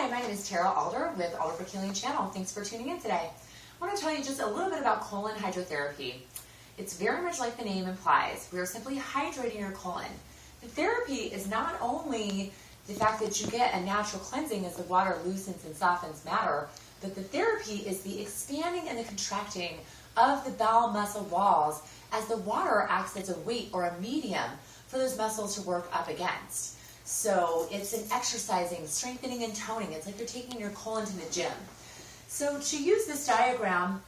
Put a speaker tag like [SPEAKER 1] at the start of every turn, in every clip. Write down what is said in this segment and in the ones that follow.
[SPEAKER 1] Hi, my name is Tara Alder with Alder for Colon Channel. Thanks for tuning in today. I want to tell you just a little bit about colon hydrotherapy. It's very much like the name implies. We are simply hydrating your colon. The therapy is not only the fact that you get a natural cleansing as the water loosens and softens matter, but the therapy is the expanding and the contracting of the bowel muscle walls as the water acts as a weight or a medium for those muscles to work up against. So it's an exercising, strengthening, and toning. It's like you're taking your colon to the gym. So to use this diagram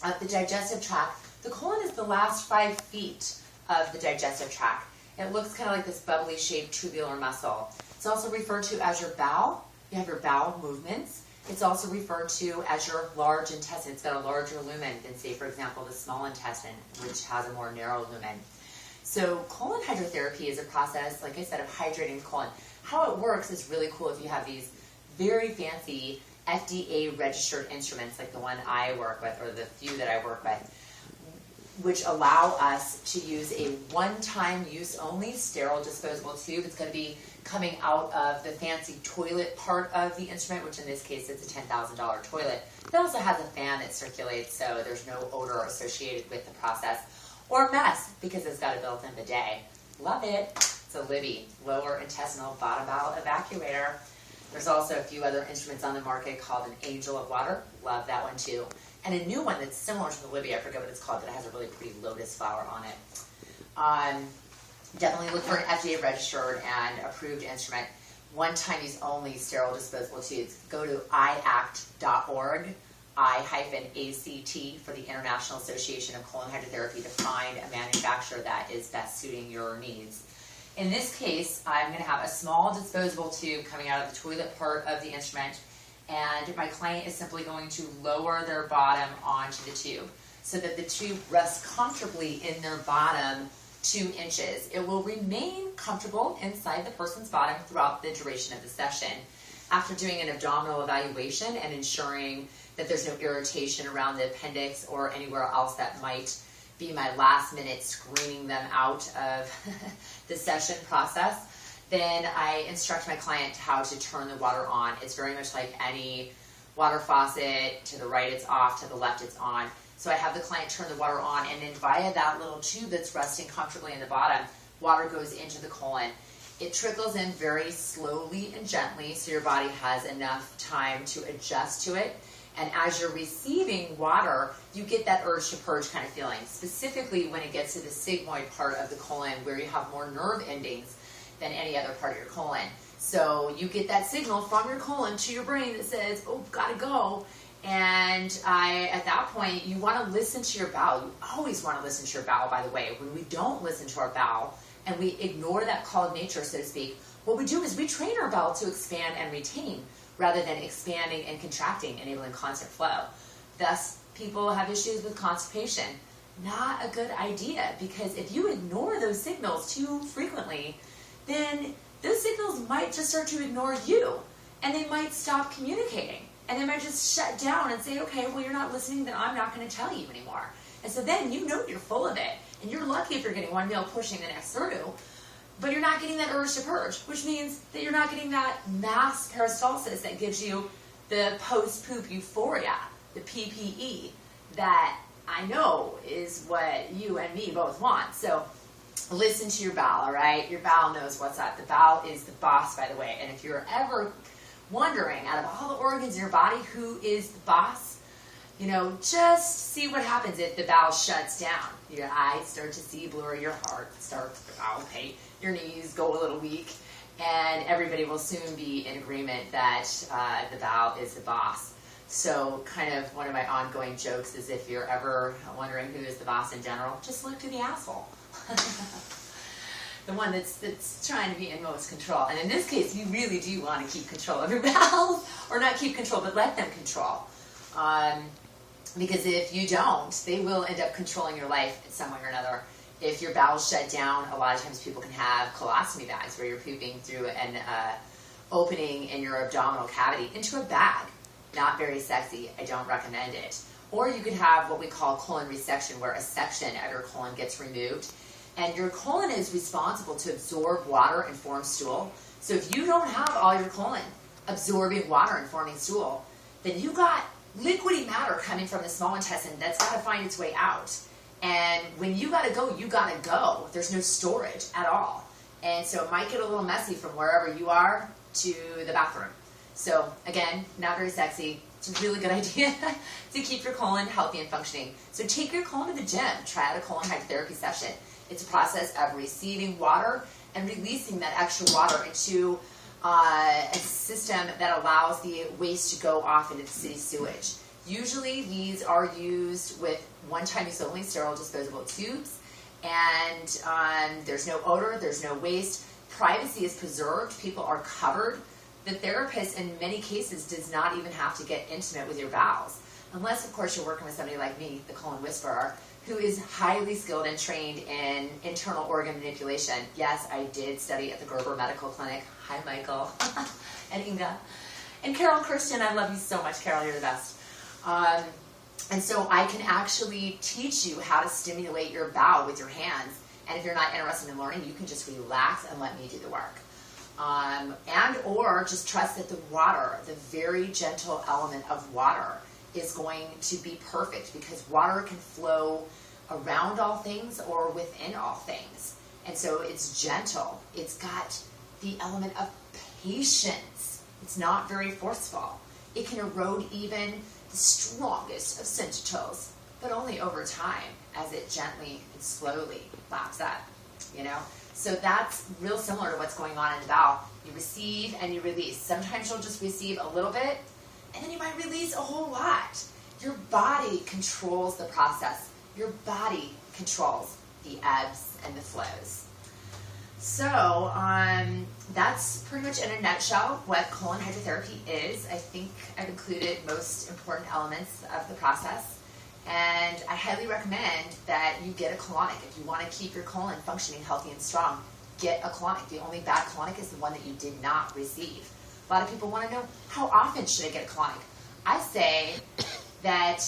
[SPEAKER 1] of the digestive tract, the colon is the last 5 feet of the digestive tract. It looks kind of like this bubbly shaped tubular muscle. It's also referred to as your bowel. You have your bowel movements. It's also referred to as your large intestine. It's got a larger lumen than, say, for example, the small intestine, which has a more narrow lumen. So colon hydrotherapy is a process, like I said, of hydrating the colon. How it works is really cool if you have these very fancy FDA registered instruments like the one I work with, or the few that I work with, which allow us to use a one-time use only sterile disposable tube. It's going to be coming out of the fancy toilet part of the instrument, which in this case it's a $10,000 toilet. It also has a fan that circulates, so there's no odor associated with the process. Or mess, because it's got a built-in bidet. Love it. It's a Libby, lower intestinal bottom bowel evacuator. There's also a few other instruments on the market called an Angel of Water. Love that one too. And a new one that's similar to the Libby, I forget what it's called, but it has a really pretty lotus flower on it. Definitely look for an FDA registered and approved instrument. One-time use only sterile disposable tubes. Go to iact.org. I-ACT for the International Association of Colon Hydrotherapy to find a manufacturer that is best suiting your needs. In this case, I'm going to have a small disposable tube coming out of the toilet part of the instrument, and my client is simply going to lower their bottom onto the tube so that the tube rests comfortably in their bottom 2 inches. It will remain comfortable inside the person's bottom throughout the duration of the session. After doing an abdominal evaluation and ensuring that there's no irritation around the appendix or anywhere else that might be my last minute screening them out of the session process, then I instruct my client how to turn the water on. It's very much like any water faucet. To the right it's off, to the left it's on. So I have the client turn the water on, and then via that little tube that's resting comfortably in the bottom, water goes into the colon. It trickles in very slowly and gently so your body has enough time to adjust to it. And as you're receiving water, you get that urge to purge kind of feeling, specifically when it gets to the sigmoid part of the colon where you have more nerve endings than any other part of your colon. So you get that signal from your colon to your brain that says, oh, gotta go. And at that point, you want to listen to your bowel. You always want to listen to your bowel, by the way. When we don't listen to our bowel and we ignore that call of nature, so to speak, what we do is we train our bowel to expand and retain, rather than expanding and contracting, enabling constant flow. Thus, people have issues with constipation. Not a good idea, because if you ignore those signals too frequently, then those signals might just start to ignore you, and they might stop communicating, and they might just shut down and say, okay, well, you're not listening, then I'm not going to tell you anymore. And so then you know you're full of it, and you're lucky if you're getting one meal pushing the next through, but you're not getting that urge to purge, which means that you're not getting that mass peristalsis that gives you the post-poop euphoria, the PPE, that I know is what you and me both want. So listen to your bowel, all right? Your bowel knows what's up. The bowel is the boss, by the way. And if you're ever wondering, out of all the organs in your body, who is the boss, you know, just see what happens if the bowel shuts down. Your eyes start to see blurry, your heart starts to palpitate, your knees go a little weak, and everybody will soon be in agreement that the bowel is the boss. So kind of one of my ongoing jokes is, if you're ever wondering who is the boss in general, just look to the asshole. The one that's trying to be in most control. And in this case, you really do want to keep control of your bowels, or not keep control, but let them control. Because if you don't, they will end up controlling your life in some way or another. If your bowels shut down, a lot of times people can have colostomy bags, where you're pooping through an opening in your abdominal cavity into a bag. Not very sexy. I don't recommend it. Or you could have what we call colon resection, where a section of your colon gets removed. And your colon is responsible to absorb water and form stool. So if you don't have all your colon absorbing water and forming stool, then you got liquidy matter coming from the small intestine that's got to find its way out. And when you got to go, you got to go. There's no storage at all. And so it might get a little messy from wherever you are to the bathroom. So again, not very sexy. It's a really good idea to keep your colon healthy and functioning. So take your colon to the gym. Try out a colon hydrotherapy session. It's a process of receiving water and releasing that extra water into a system that allows the waste to go off into the city sewage. Usually these are used with one-time use only sterile disposable tubes, and there's no odor, there's no waste. Privacy is preserved. People are covered. The therapist in many cases does not even have to get intimate with your bowels, unless of course you're working with somebody like me, the colon whisperer, who is highly skilled and trained in internal organ manipulation. Yes, I did study at the Gerber Medical Clinic. Hi, Michael and Inga. And Carol and Kirsten, I love you so much, Carol, you're the best. And so I can actually teach you how to stimulate your bowel with your hands. And if you're not interested in learning, you can just relax and let me do the work. And or just trust that the water, the very gentle element of water, is going to be perfect, because water can flow around all things or within all things. And so it's gentle. It's got the element of patience. It's not very forceful. It can erode even the strongest of sentinels, but only over time as it gently and slowly laps up, you know? So that's real similar to what's going on in the bowel. You receive and you release. Sometimes you'll just receive a little bit, and then you might release a whole lot. Your body controls the process. Your body controls the ebbs and the flows. So that's pretty much in a nutshell what colon hydrotherapy is. I think I've included most important elements of the process. And I highly recommend that you get a colonic. If you want to keep your colon functioning healthy and strong, get a colonic. The only bad colonic is the one that you did not receive. A lot of people want to know, how often should I get a colonic? I say that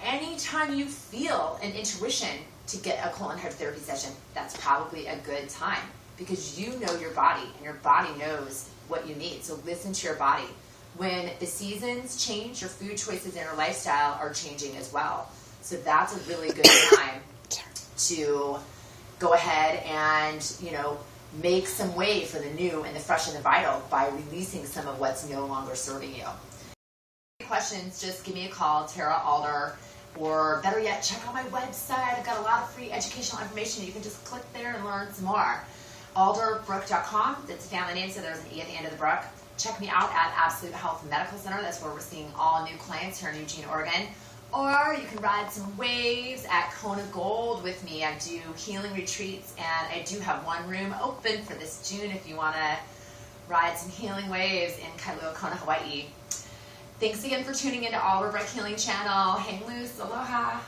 [SPEAKER 1] anytime you feel an intuition to get a colon hydrotherapy session, that's probably a good time, because you know your body and your body knows what you need. So listen to your body. When the seasons change, your food choices and your lifestyle are changing as well. So that's a really good time to go ahead and, you know, make some way for the new and the fresh and the vital by releasing some of what's no longer serving you. Questions, just give me a call, Tara Alder, or better yet, check out my website. I've got a lot of free educational information. You can just click there and learn some more. alderbrook.com, that's a family name, so there's an E at the end of the Brook. Check me out at Absolute Health Medical Center. That's where we're seeing all new clients here in Eugene, Oregon. Or you can ride some waves at Kona Gold with me. I do healing retreats, and I do have one room open for this June if you want to ride some healing waves in Kailua Kona, Hawaii. Thanks again for tuning into Alder Brook Healing Channel. Hang loose. Aloha.